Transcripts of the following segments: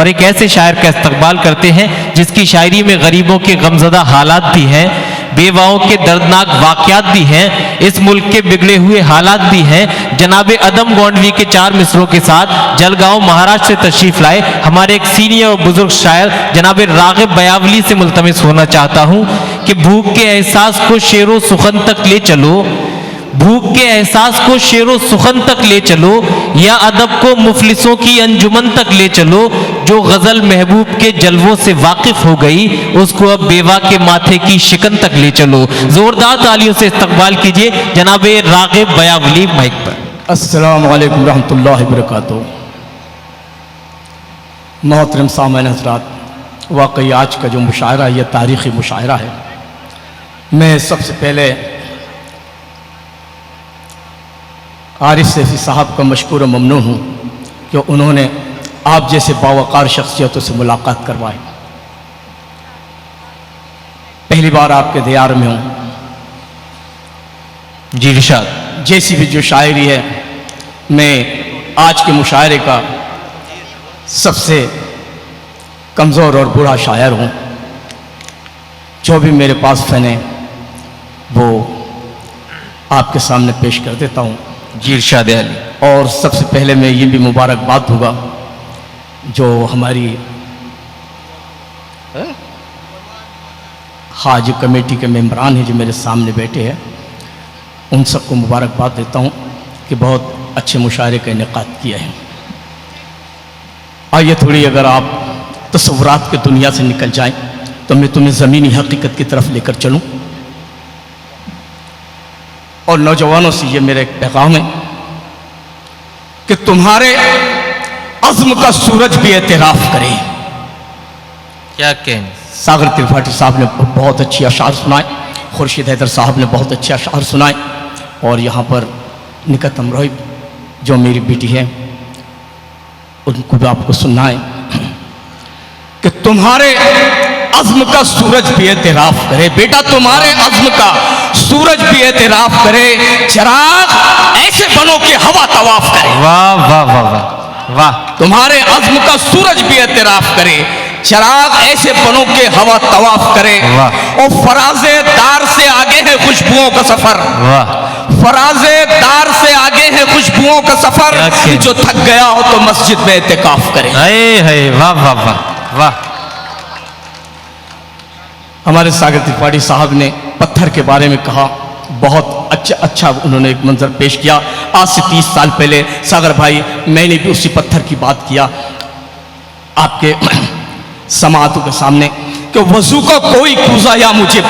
और एक ऐसे शायर का इस्तकबाल करते हैं जिसकी शायरी में गरीबों के गमज़दा हालात भी हैं, बेवाओं के दर्दनाक वाक़यात भी हैं, इस मुल्क के बिगड़े हुए हालात भी हैं। जनाब अदम गोंडवी के 4 मिसरों के साथ जलगांव महाराष्ट्र से तशरीफ लाए हमारे एक सीनियर और बुजुर्ग शायर जनाब राग़िब बयावली से मुल्तमिस होना चाहता हूँ कि भूख के एहसास को शेरो सुखन तक ले चलो, भूख के एहसास को शेरो सुखन तक ले चलो, या अदब को मुफलिसों की अंजुमन तक ले चलो। जो गजल महबूब के जलवों से वाकिफ हो गई उसको अब बेवा के माथे की शिकन तक ले चलो। जोरदार तालियों से इस्तकबाल कीजिए जनाब राग़िब बयावली माइक पर। अस्सलाम वालेकुम रहमतुल्लाहि व बरकातुहू। मोहतरम सामईन हज़रात, वाकई आज का जो मुशायरा यह तारीख़ी मुशायरा है। मैं सबसे पहले आरिफ सैफी साहब का मशकूर व ममनून हूँ कि उन्होंने आप जैसे बावकार शख्सियतों से मुलाकात करवाई। पहली बार आपके दियार में हूँ जी इरशाद। जैसी भी जो शायरी है, मैं आज के मुशायरे का सबसे कमज़ोर और बुरा शायर हूँ। जो भी मेरे पास फ़न है वो आपके सामने पेश कर देता हूँ जी इरशाद अली। और सबसे पहले मैं ये भी मुबारकबाद दूंगा जो हमारी हाज कमेटी के मेंबरान हैं जो मेरे सामने बैठे हैं, उन सबको मुबारकबाद देता हूँ कि बहुत अच्छे मुशायरे का इनेकाद किया है। आइए थोड़ी अगर आप तसव्वुरात की दुनिया से निकल जाएं तो मैं तुम्हें ज़मीनी हकीकत की तरफ लेकर चलूँ। और नौजवानों से ये मेरा एक पैगाम है कि तुम्हारे अज़्म का सूरज भी एतराफ़ करे। क्या कहें? सागर त्रिपाठी साहब ने बहुत अच्छी अशार सुनाए, खुर्शीद हैदर साहब ने बहुत अच्छे अशार सुनाए, और यहाँ पर निकत अमरोही जो मेरी बेटी है उनको भी आपको सुनना है कि तुम्हारे अज़्म का सूरज भी एतराफ़ करे। बेटा तुम्हारे अज़्म का सूरज भी एतराफ़ करे, चिराग ऐसे बनो कि हवा तवाफ़ करे। वाह वाह वाह वाह वाह। तुम्हारे अज़्म का सूरज भी एतराफ़ करे, चिराग ऐसे बनो कि हवा तवाफ़ करे। और फराज़े दार से आगे है खुशबुओं का सफ़र। वाह। फराज़े दार से आगे है खुशबुओं का सफ़र, जो थक गया हो तो मस्जिद में एतिकाफ़ करे। है वाह वाह वाह वाह। हमारे सागर त्रिपाठी साहब ने पत्थर के बारे में कहा, बहुत अच्छा उन्होंने एक मंजर पेश किया। आज से 30 साल पहले सागर भाई मैंने भी उसी पत्थर की बात किया आपके समातों के सामने कि वज़ू का कोई कूज़ा या मुझे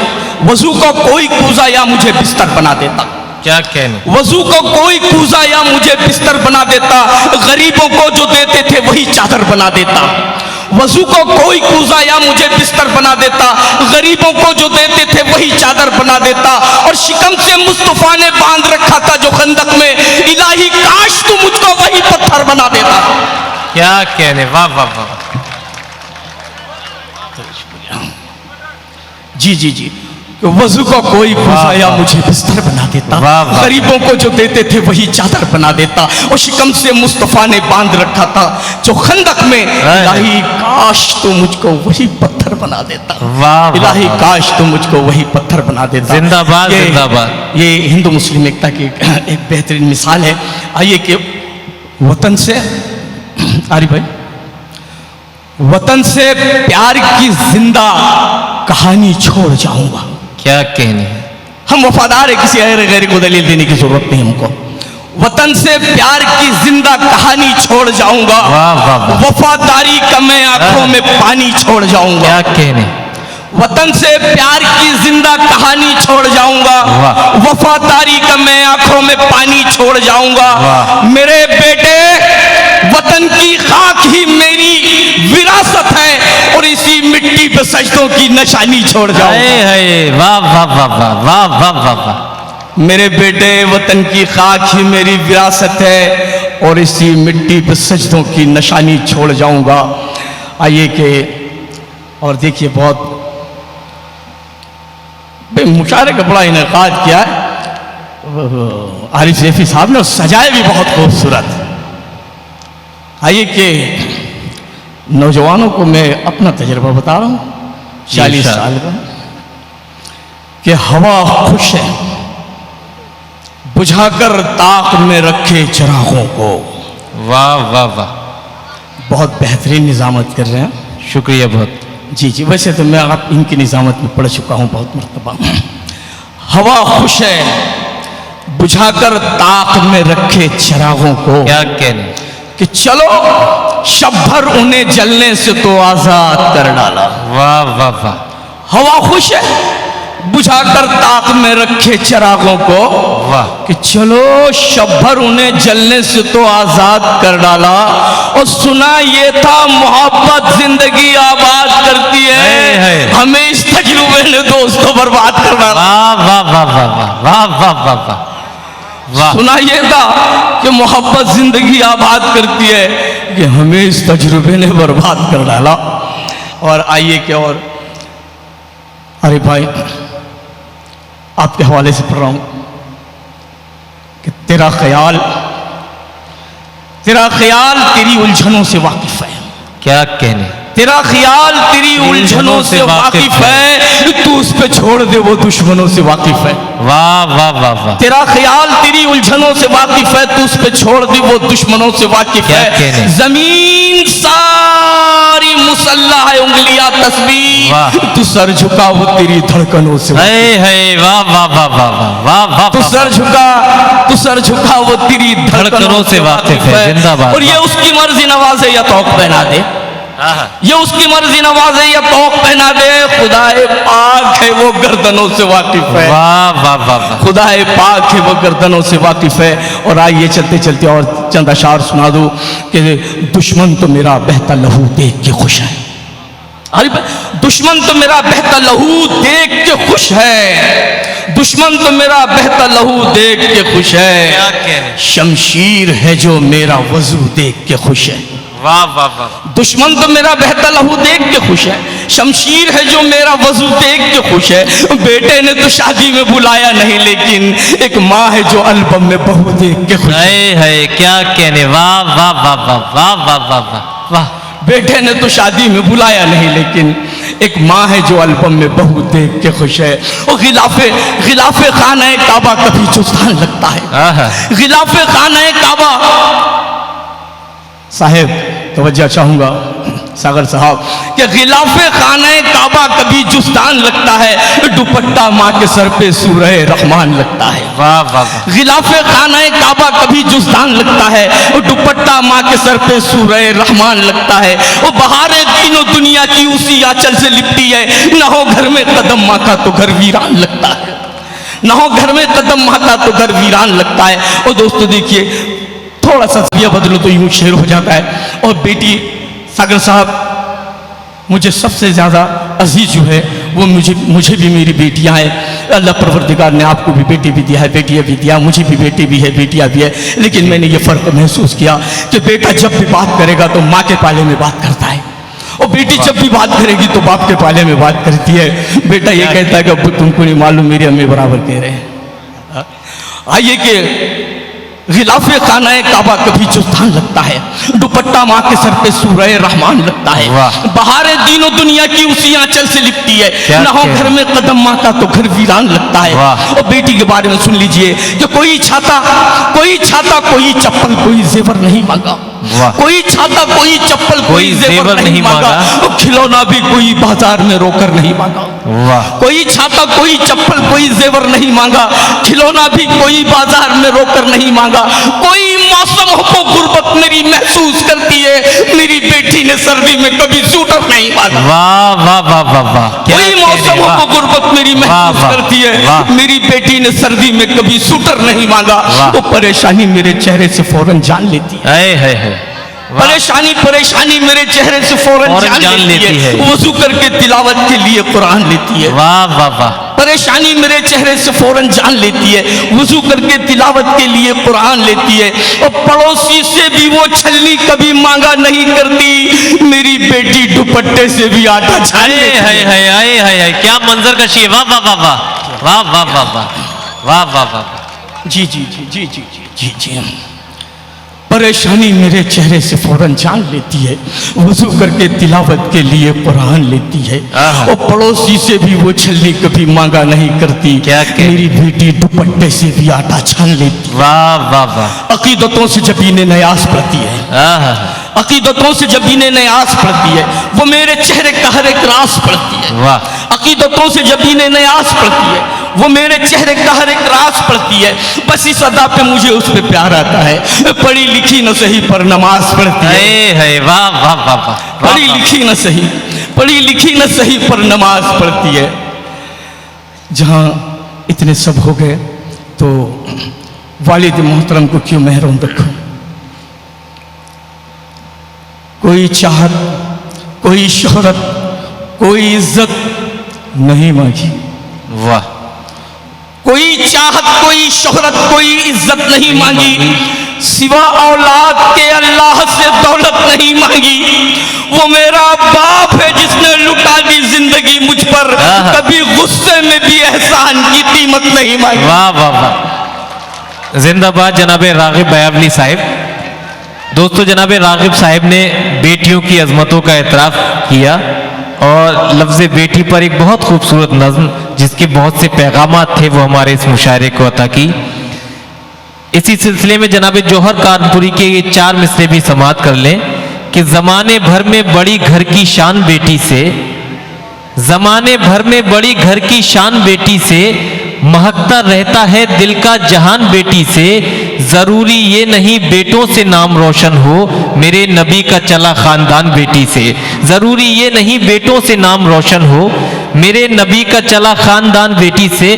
बिस्तर बना देता। क्या कहने? वज़ू को कोई कूज़ा या मुझे बिस्तर बना देता, गरीबों को जो देते थे वही चादर बना देता। वज़ू को कोई कूज़ा या मुझे बिस्तर बना देता, गरीबों को जो देते थे वही चादर बना देता। और शिकम से मुस्तफ़ा ने बांध रखा था जो खंदक में, इलाही काश तू मुझको वही पत्थर बना देता। क्या कहने? वाह वाह वाह। जी जी जी। वज़ू को कोई कूज़ा या मुझे बिस्तर बना देता, गरीबों को जो देते थे वही चादर बना देता। और शिकम से मुस्तफ़ा ने बांध रखा था जो खंदक में, इलाही काश तू मुझको वही पत्थर बना देता। इलाही काश तू मुझको वही पत्थर बना देता। जिंदाबाद जिंदाबाद। ये हिंदू मुस्लिम एकता की एक बेहतरीन मिसाल है। आइए कि वतन से आरिफ भाई, वतन से प्यार की जिंदा कहानी छोड़ जाऊंगा। क्या कहने? हम वफादार है, किसी गैर को दलील देने की जरूरत नहीं हमको। वतन से प्यार की जिंदा कहानी छोड़ जाऊंगा, वफादारी का मैं आंखों में पानी छोड़ जाऊंगा। क्या कहने? वतन से प्यार की जिंदा कहानी छोड़ जाऊंगा, वफादारी का मैं आंखों में पानी छोड़ जाऊंगा। मेरे बेटे वतन की खाक ही मेरी विरासत है और इसी मिट्टी पे सजदों की निशानी छोड़ जाऊंगा। वाह वाह वाह वाह वाह वाह वाह वाह। मेरे बेटे वतन की खाक ही मेरी विरासत है और इसी मिट्टी पे सजदों की निशानी छोड़ जाऊंगा। आइए के और देखिए, बहुत मुशायरे का बड़ा इनेकाद किया है आरिफ सैफी साहब ने, सजाए भी बहुत खूबसूरत। आइए कि नौजवानों को मैं अपना तजर्बा बता रहा हूँ 40 साल का, कि हवा खुश है बुझाकर ताक में रखे चिरागों को। वाह वाह वाह, बहुत बेहतरीन निजामत कर रहे हैं, शुक्रिया बहुत। जी जी, वैसे तो मैं आप इनकी निजामत में पढ़ चुका हूँ बहुत मरतबा। हवा खुश है बुझाकर ताक में रखे चिरागों को, क्या कहने, कि चलो शब भर उन्हें जलने से तो आजाद कर डाला। वाह वाह वाह, हवा खुश है बुझाकर ताक में रखे चिरागों को, वाह, कि चलो शब भर उन्हें जलने से तो आजाद कर डाला। और सुना ये था मोहब्बत जिंदगी आबाद करती है, हमें इस तजुर्बे ने दोस्तों बर्बाद कर डाला। वाह वाह वाह वाह वाह वाह वाह वाह वाह वाह, सुना ये था कि मोहब्बत जिंदगी आबाद करती है, कि हमें इस तजुर्बे ने बर्बाद कर डाला। और आइए क्या, और अरे भाई आपके हवाले से पढ़ रहा हूं कि तेरा ख्याल तेरी उलझनों से वाकिफ है। क्या कहने, तेरा ख्याल तेरी उलझनों से वाकिफ है, तू उस पे छोड़ दे वो दुश्मनों से वाकिफ है। वाह वाह वाह वाह, तेरा ख्याल तेरी उलझनों से वाकिफ है, तू उस पे छोड़ दे वो दुश्मनों से वाकिफ है। जमीन सारी मुसल्ला है, उंगलियां तस्बीह, तू सर झुका वो तेरी धड़कनों से। है वाह वाह वाह वाह वाह वाह, तू सर झुका वो तेरी धड़कनों से वाकिफ है। जिंदाबाद। और ये उसकी मर्जी नवाजे या तौक पहना दे, ये उसकी मर्जी नवाजे या तौक पहना दे, खुदाए पाक है वो गर्दनों से वाकिफ है। वाह वाह वाह वाह, खुदाए पाक है वो गर्दनों से वाकिफ है। और आइए चलते चलते और चंद अशार सुना दूं कि दुश्मन तो मेरा बहता लहू देख के खुश है। अरे दुश्मन तो मेरा बहता लहू देख के खुश है, दुश्मन तो मेरा बहता लहू देख के खुश है, शमशीर है जो मेरा वजू देख के खुश है। वाह वाह वाह, दुश्मन तो मेरा बहता लहू देख के खुश है, शमशीर है जो मेरा वजू देख के खुश है। बेटे ने तो शादी में बुलाया नहीं, लेकिन एक माँ है जो एल्बम में बहू देख के खुश है। क्या कहने, वाह वाह वाह वाह वाह वाह वाह वाह वाह, बेटे ने तो शादी में बुलाया नहीं, लेकिन एक माँ है जो एल्बम में बहू देख के खुश है। और गिलाफे खाना काबा कभी जुस्तान लगता है, गिलाफे खाना काबा। साहेब तवज्जो चाहूंगा सागर साहब, कि गिलाफे खाने काबा कभी जुस्तान लगता है, दुपट्टा माँ के सर पे सूरह रहमान लगता है। वाह वाह वाह, गिलाफे खाने काबा कभी जुस्तान लगता है, और दुपट्टा माँ के सर पे सूरह रहमान लगता है। वो बहारें तीनों दुनिया की उसी आंचल से लिपटी है, न हो घर में कदम माँ का तो घर वीरान लगता है, न हो घर में कदम माँ का तो घर वीरान लगता है। और दोस्तों देखिए, थोड़ा सा सविया बदलो तो यूं शेर हो जाता है। और बेटी सागर साहब, मुझे सबसे ज़्यादा अजीज जो है वो मुझे भी मेरी बेटियां हैं। अल्लाह परवरदिगार ने आपको भी बेटी भी दिया है, बेटियां भी दिया, मुझे भी बेटी भी है, बेटियां भी है। लेकिन मैंने ये फ़र्क महसूस किया कि बेटा जब भी बात करेगा तो माँ के पाले में बात करता है, और बेटी जब भी बात करेगी तो बाप के पाले में बात करती है। बेटा ये कहता है कि अब तुमको नहीं मालूम, मेरी अम्मी बराबर कह रहे हैं। आइए कि गिलाफे खाना काबा कभी जुस्तान लगता है, दुपट्टा माँ के सर पे सूरह रहमान लगता है। बहारें तीनों दुनिया की उसी आंचल से लिपटी है, न हो घर में कदम माँ का तो घर वीरान लगता है। और बेटी के बारे में सुन लीजिए कि कोई छाता कोई चप्पल कोई जेवर नहीं मांगा, कोई छाता कोई चप्पल कोई जेवर नहीं मांगा, खिलौना भी कोई बाजार में रोकर नहीं मांगा। कोई छाता कोई चप्पल कोई जेवर नहीं मांगा, खिलौना भी कोई बाजार में रोकर नहीं मांगा। कोई मौसम हो गुर्बत मेरी महसूस करती है, मेरी बेटी ने सर्दी में कभी सूटर नहीं मांगा। वाह वाह वाह वाह वाह, कोई मौसम हो गुर्बत मेरी महसूस करती है, मेरी बेटी ने सर्दी में कभी सूटर नहीं मांगा। वो परेशानी मेरे चेहरे से फौरन जान लेती है, परेशानी मेरे चेहरे से फौरन जान लेती है। वजू करके तिलावत के लिए कुरान लेती है। वाह वाह वाह, परेशानी मेरे चेहरे से फौरन जान लेती है, वजू करके तिलावत के लिए कुरान लेती है। और पड़ोसी से भी वो छलनी कभी मांगा नहीं करती, मेरी बेटी दुपट्टे से भी आटा छान लेती है। क्या मंजर कशी है, वाह वाह वाह वाह वाह वाह वाह वाह वाह वाह वाह, जी जी जी जी जी जी जी जी। परेशानी मेरे चेहरे से फौरन जान लेती है। वजू करके तिलावत के लिए कुरान लेती है और पड़ोसी से भी वो छल्ली कभी मांगा नहीं करती। क्या कह- मेरी बेटी दुपट्टे से भी आटा छान लेती है। वाह वाह वाह। अकीदतों से जब इन्हें नयास पड़ती है, आहा, अकीदतों से जब इन्हें नयास पड़ती है, वो मेरे चेहरे का हर एक रास पड़ती है। वाह। अकीदतों से जब इन्हें नयास पड़ती है, वो मेरे चेहरे का हर एक रास पड़ती है। बस इस अदा पे मुझे उस पे प्यार आता है। पढ़ी लिखी न सही पर नमाज पढ़ती है। है वाह वाह वाह वाह। पढ़ी लिखी न सही, पढ़ी लिखी न सही पर नमाज पढ़ती है। जहाँ इतने सब हो गए तो वालिद मोहतरम को क्यों महरूम रखूं? कोई चाहत, कोई शोहरत, कोई इज्जत नहीं मांगी। वाह। कोई चाहत, कोई शोहरत, कोई इज्जत नहीं मांगी। सिवा औलाद के अल्लाह से दौलत नहीं मांगी। वो मेरा बाप है जिसने लुटा दी जिंदगी मुझ पर। कभी गुस्से में भी एहसान की कीमत नहीं मांगी। वाह वाह वाह। जिंदाबाद जनाब रागिब बयावली साहिब। दोस्तों, जनाब रागिब साहिब ने बेटियों की अजमतों का एतराफ़ किया और लफ्ज़ बेटी पर एक बहुत खूबसूरत नज़्म जिसके बहुत से पैगामात थे वो हमारे इस मुशायरे को अता की। इसी सिलसिले में जनाब जौहर कानपुरी के ये 4 मिसरे भी समाअत कर लें कि ज़माने भर में बड़ी घर की शान बेटी से, ज़माने भर में बड़ी घर की शान बेटी से, महकता रहता है दिल का जहान बेटी से। ज़रूरी ये नहीं बेटों से नाम रोशन हो, मेरे नबी का चला ख़ानदान बेटी से। ज़रूरी ये नहीं बेटों से नाम रोशन हो, मेरे नबी का चला ख़ानदान बेटी से।